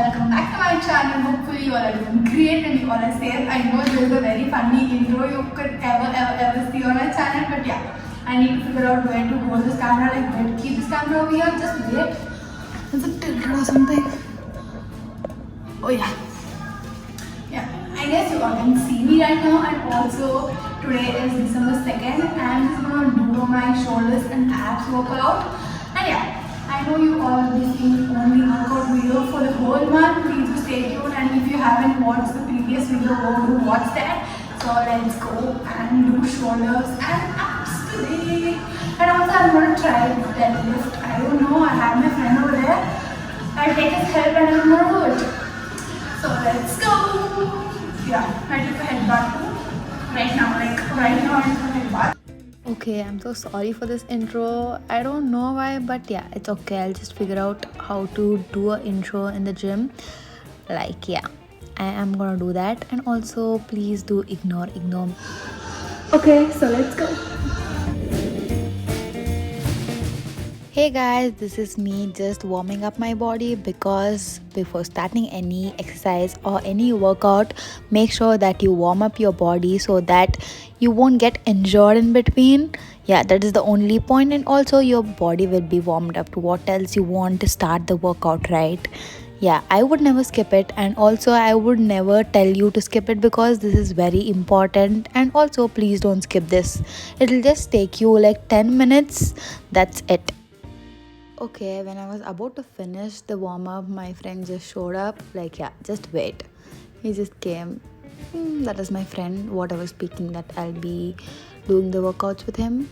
welcome back to my channel. Hopefully you all are doing great and you all are safe. I know this is a very funny intro you could ever see on my channel, but yeah, I need to figure out where to hold this camera, like where to keep this camera over here. Just wait. Is it tilted or something? Oh yeah. Yeah, I guess you all can see me right now, and also today is December 2nd and I'm just gonna do my shoulders and abs workout. And yeah, I know you all will be seeing only workout video for the whole month. Please do stay tuned, and if you haven't watched the previous video, go to watch that. So let's go and do shoulders and abs today. And also I'm gonna try deadlift. I don't know, I have my friend over there. I'll take his help and I'm gonna do it. So let's go. Yeah, I took a head bath too. Right now I took a head bath. Okay, I'm so sorry for this intro. I don't know why, but yeah, it's okay. I'll just figure out how to do an intro in the gym. Like, yeah, I am gonna do that. And also, please do ignore me. Okay, so let's go. Hey guys, this is me just warming up my body, because before starting any exercise or any workout, make sure that you warm up your body so that you won't get injured in between. Yeah, that is the only point. And also your body will be warmed up to what else you want to start the workout, right? Yeah, I would never skip it, and also I would never tell you to skip it, because this is very important. And also please don't skip this. It'll just take you like 10 minutes. That's it. Okay, when I was about to finish the warm up, my friend just showed up. Like, yeah, just wait. He just came. That is my friend. What I was speaking, that I'll be doing the workouts with him.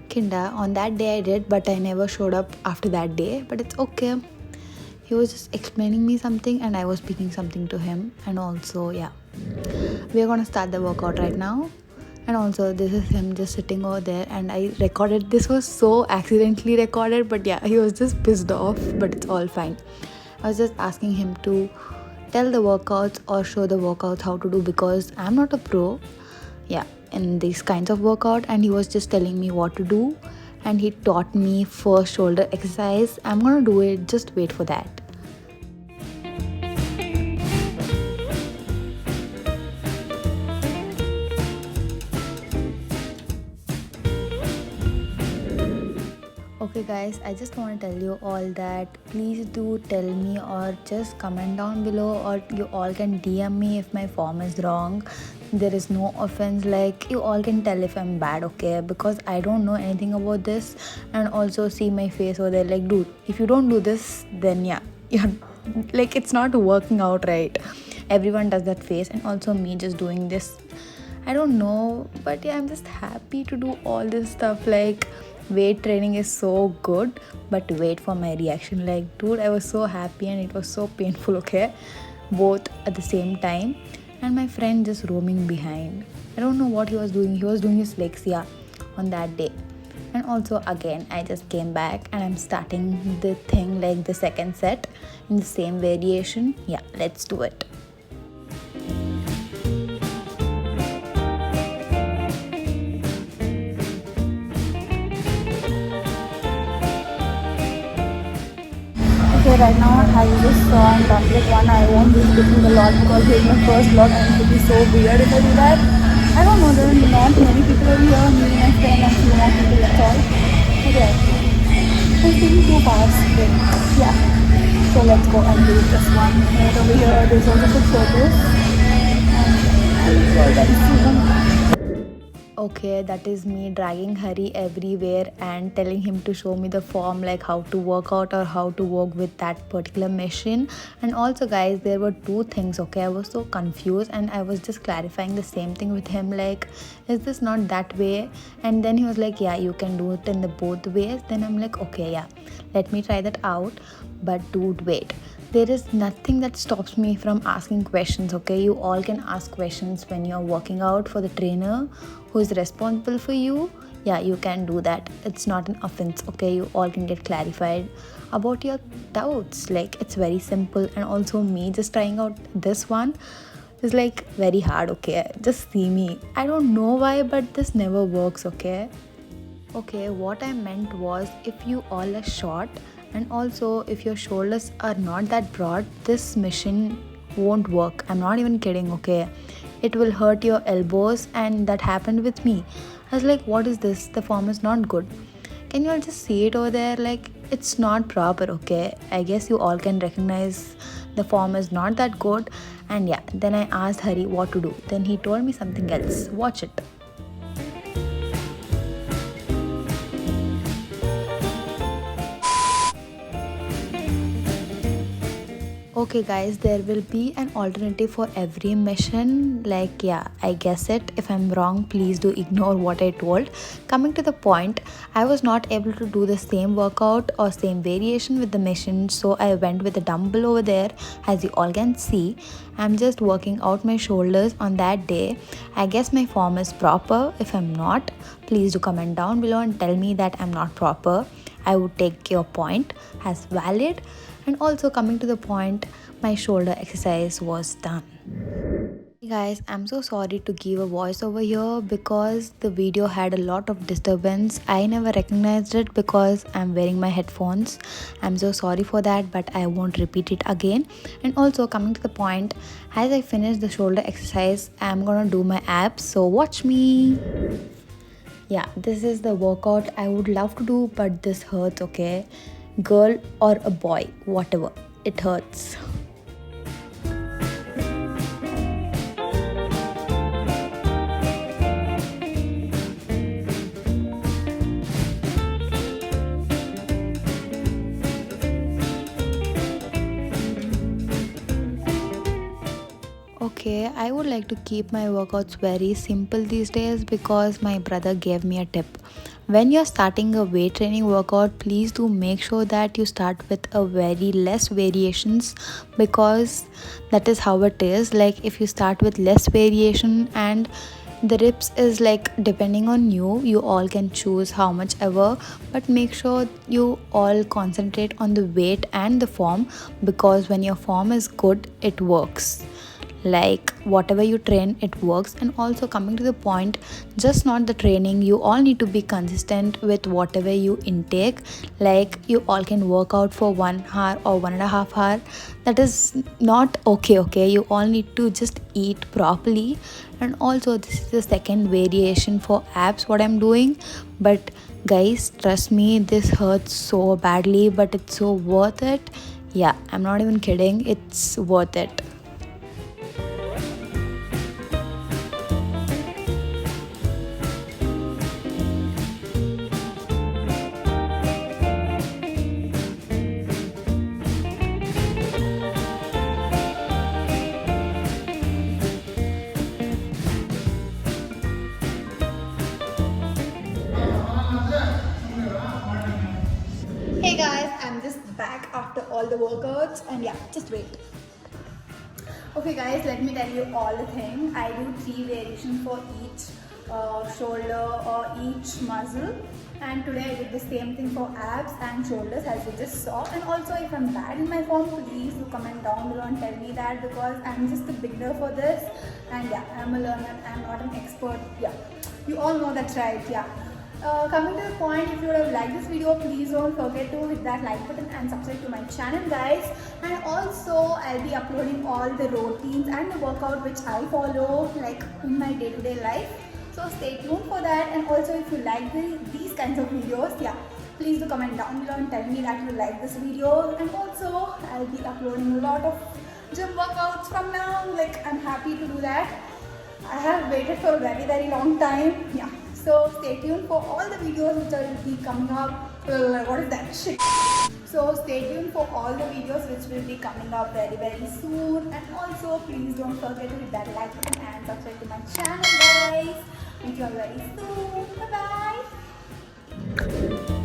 Kinda. On that day I did, but I never showed up after that day. But it's okay. He was just explaining me something, and I was speaking something to him. And also, yeah, we are gonna start the workout right now. And also, this is him just sitting over there, and I recorded. This was so accidentally recorded, but yeah, he was just pissed off, but it's all fine. I was just asking him to tell the workouts or show the workouts how to do, because I'm not a pro, yeah, in these kinds of workout. And he was just telling me what to do, and he taught me first shoulder exercise. I'm gonna do it, just wait for that. Okay guys, I just want to tell you all that please do tell me, or just comment down below, or you all can DM me if my form is wrong. There is no offense, like you all can tell if I'm bad, okay? Because I don't know anything about this. And also see my face over there, like dude, if you don't do this, then yeah, you're like, it's not working out, right? Everyone does that face. And also me just doing this, I don't know, but yeah, I'm just happy to do all this stuff. Like, weight training is so good, but wait for my reaction. Like, dude, I was so happy and it was so painful, okay? Both at the same time. And my friend just roaming behind. I don't know what he was doing. He was doing his legs, yeah, on that day. And also again, I just came back and I'm starting the thing, like the second set in the same variation. Yeah, let's do it. Okay, right now I just saw on Topic 1. I won't be speaking a lot because it's my first vlog and it would be so weird if I do that. I don't know, there are not many people over here, me, my friend, and few more people, that's all. But yeah, I'm speaking too fast, but yeah. So let's go and do this one. Right over here, there's also good photos. Okay, that is me dragging Hari everywhere and telling him to show me the form, like how to work out or how to work with that particular machine. And also guys, there were two things, okay? I was so confused and I was just clarifying the same thing with him, like, is this not that way? And then he was like, yeah, you can do it in the both ways. Then I'm like, okay, yeah, let me try that out. But dude, wait, there is nothing that stops me from asking questions, okay? You all can ask questions when you're working out for the trainer who is responsible for you. Yeah, you can do that. It's not an offense, okay? You all can get clarified about your doubts. Like, it's very simple. And also me just trying out this one is like very hard, okay? Just see me. I don't know why, but this never works, okay? Okay, what I meant was, if you all are short, And also, if your shoulders are not that broad, this machine won't work. I'm not even kidding, okay? It will hurt your elbows, and that happened with me. I was like, what is this? The form is not good. Can you all just see it over there? Like, it's not proper, okay? I guess you all can recognize the form is not that good. And yeah, then I asked Hari what to do. Then he told me something else. Watch it. Okay guys, there will be an alternative for every mission. Like, yeah, I guess it. If I'm wrong, please do ignore what I told. Coming to the point, I was not able to do the same workout or same variation with the mission, so I went with the dumbbell over there. As you all can see, I'm just working out my shoulders on that day. I guess my form is proper. If I'm not, please do comment down below and tell me that I'm not proper. I would take your point as valid. And also, coming to the point, my shoulder exercise was done. Hey guys, I'm so sorry to give a voice over here because the video had a lot of disturbance. I never recognized it because I'm wearing my headphones. I'm so sorry for that, but I won't repeat it again. And also, coming to the point, as I finish the shoulder exercise, I'm gonna do my abs, so watch me. Yeah, this is the workout I would love to do, but this hurts, okay? Girl or a boy, whatever, it hurts. Okay, I would like to keep my workouts very simple these days because my brother gave me a tip. When you're starting a weight training workout, please do make sure that you start with a very less variations, because that is how it is. Like, if you start with less variation and the reps is like depending on you all can choose how much ever, but make sure you all concentrate on the weight and the form, because when your form is good, it works. Like, whatever you train, it works. And also, coming to the point, just not the training, you all need to be consistent with whatever you intake. Like, you all can work out for 1 hour or 1.5 hours. That is not okay. You all need to just eat properly. And also, this is the second variation for abs what I'm doing, but guys, trust me, this hurts so badly, but it's so worth it. Yeah, I'm not even kidding, it's worth it. Hey guys, I'm just back after all the workouts, and yeah, just wait. Okay guys, let me tell you all the thing. I do 3 variations for each shoulder or each muscle, and today I did the same thing for abs and shoulders as you just saw. And also, if I'm bad in my form, please do comment down below and tell me that, because I'm just a beginner for this, and yeah, I'm a learner, I'm not an expert. Yeah, you all know that's right. Yeah. Coming to the point, if you would have liked this video, please don't forget to hit that like button and subscribe to my channel, guys. And also, I'll be uploading all the routines and the workout which I follow, like in my day-to-day life. So stay tuned for that. And also, if you like these kinds of videos, yeah, please do comment down below and tell me that you like this video. And also, I'll be uploading a lot of gym workouts from now. Like, I'm happy to do that. I have waited for a very, very long time. Yeah. So stay tuned for all the videos which will be coming up. What is that shit? So stay tuned for all the videos which will be coming up very, very soon. And also, please don't forget to hit that like button and subscribe to my channel, guys. Meet you all very soon. Bye bye.